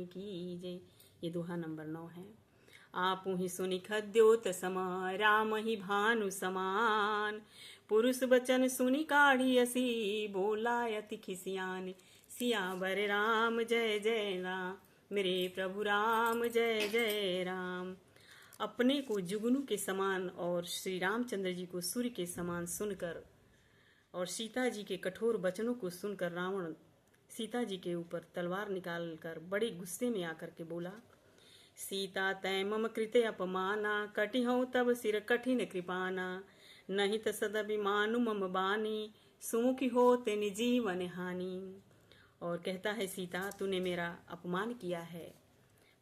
कीजे। ये दोहा नंबर 9 है। आपु ही सुनि खद्योत सम, राम ही भानु समान। पुरुष बचन सुनि काढ़ी असी, बोला अति खिसियान। सियावर राम जय जय राम, मेरे प्रभु राम जय जय राम। अपने को जुगनू के समान और श्री रामचंद्र जी को सूर्य के समान सुनकर और सीता जी के कठोर वचनों को सुनकर रावण सीता जी के ऊपर तलवार निकालकर बड़े गुस्से में आकर के बोला, सीता तै मम कृते अपमाना, कटिहौ तब सिर कठिन कृपाना। नहीं त सदभिमानु मम बानी, सुमुखी हो तेनि जीवन हानि। और कहता है, सीता तूने मेरा अपमान किया है,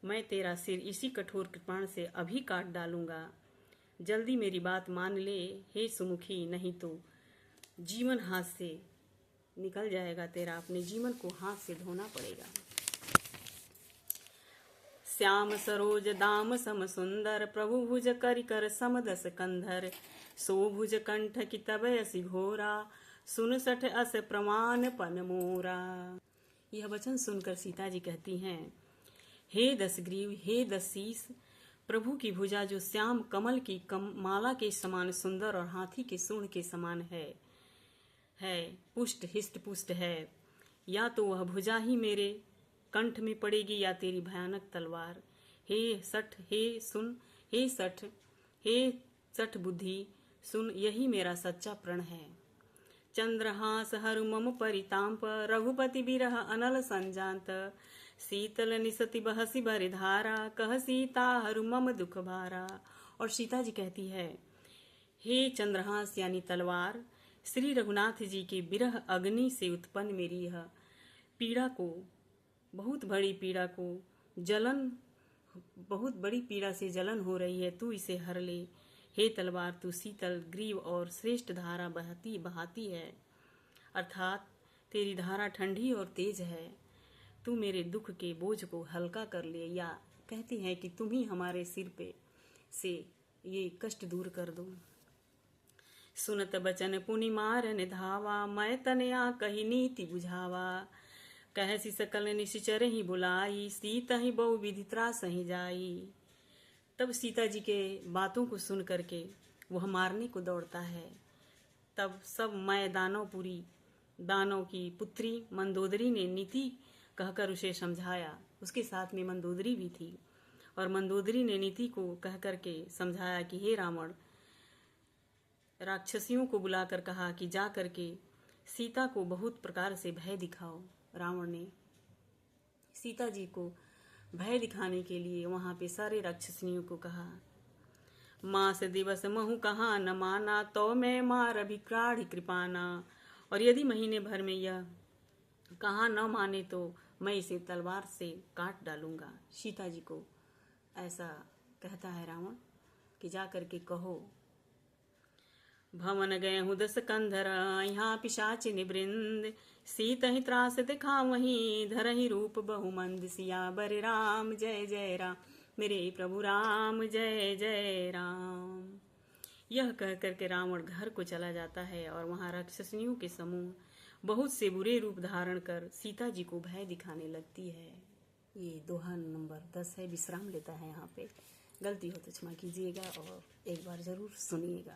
मैं तेरा सिर इसी कठोर कृपाण से अभी काट डालूंगा। जल्दी मेरी बात मान ले हे सुमुखी, नहीं तो जीवन हाथ से निकल जाएगा तेरा, अपने जीवन को हाथ से धोना पड़ेगा। श्याम सरोज दाम सम सुंदर, प्रभु भुज करि कर समदस कंधर। सो भुज कंठ की तब असि घोरा, सुन सठ अस प्रमाण पन मोरा। यह वचन सुनकर सीता जी कहती हैं, हे दशग्रीव, हे दशीस, प्रभु की भुजा जो श्याम कमल की माला के समान सुंदर और हाथी के सूंड के समान है पुष्ट हिष्ट पुष्ट है, या तो वह भुजा ही मेरे कंठ में पड़ेगी या तेरी भयानक तलवार। हे सठ, हे सुन, हे सठ, हे सठ बुद्धि सुन, यही मेरा सच्चा प्रण है। चंद्रहास हरु मम परितांप, रघुपति बिरह अनल संजात। शीतल निसति बहसी भरि धारा, कह सीता हरु मम दुख भारा। और सीता जी कहती है, हे चंद्रहास यानी तलवार, श्री रघुनाथ जी के बिरह अग्नि से उत्पन्न मेरी यह पीड़ा को, बहुत बड़ी पीड़ा को, जलन, बहुत बड़ी पीड़ा से जलन हो रही है, तू इसे हर ले। हे तलवार, तू शीतल ग्रीव और श्रेष्ठ धारा बहाती है, अर्थात तेरी धारा ठंडी और तेज है। तू मेरे दुख के बोझ को हल्का कर ले, या कहती है कि तुम ही हमारे सिर पे से ये कष्ट दूर कर दो। सुनत बचन पुनि मारन धावा, मैं तनया कही नीति बुझावा। कहसी सकल निश्चर ही बुलाई, सीता ही बहु विधि त्रास ही जाई। तब सीता जी के बातों को सुन करके वह मारने को दौड़ता है। तब सब मैं दानव की पुत्री मंदोदरी ने नीति कहकर उसे समझाया। उसके साथ में मंदोदरी भी थी, और मंदोदरी ने नीति को कह करके समझाया कि हे रावण, राक्षसियों को बुलाकर कहा कि जा करके सीता को बहुत प्रकार से भय दिखाओ। रावण ने सीता जी को भय दिखाने के लिए वहां पे सारे राक्षसियों को कहा, मास दिवस महु कहा न माना, तो मैं मार अभिक्राढ़ कृपाना। और यदि महीने भर में यह कहा न माने तो मैं इसे तलवार से काट डालूंगा। सीता जी को ऐसा कहता है रावण कि जा करके कहो, भवन गए हूँ दस कंधर, यहाँ पिशाच निवृंद। सीत ही त्रास दिखा वहीं, धर ही रूप बहुमंद। सियावर राम जय जय राम, मेरे प्रभु राम जय जय राम। यह कह करके रावण घर को चला जाता है, और वहां राक्षसियों के समूह बहुत से बुरे रूप धारण कर सीता जी को भय दिखाने लगती है। ये दोहा नंबर 10 है। विश्राम लेता है यहाँ पे। गलती हो तो क्षमा कीजिएगा और एक बार जरूर सुनिएगा।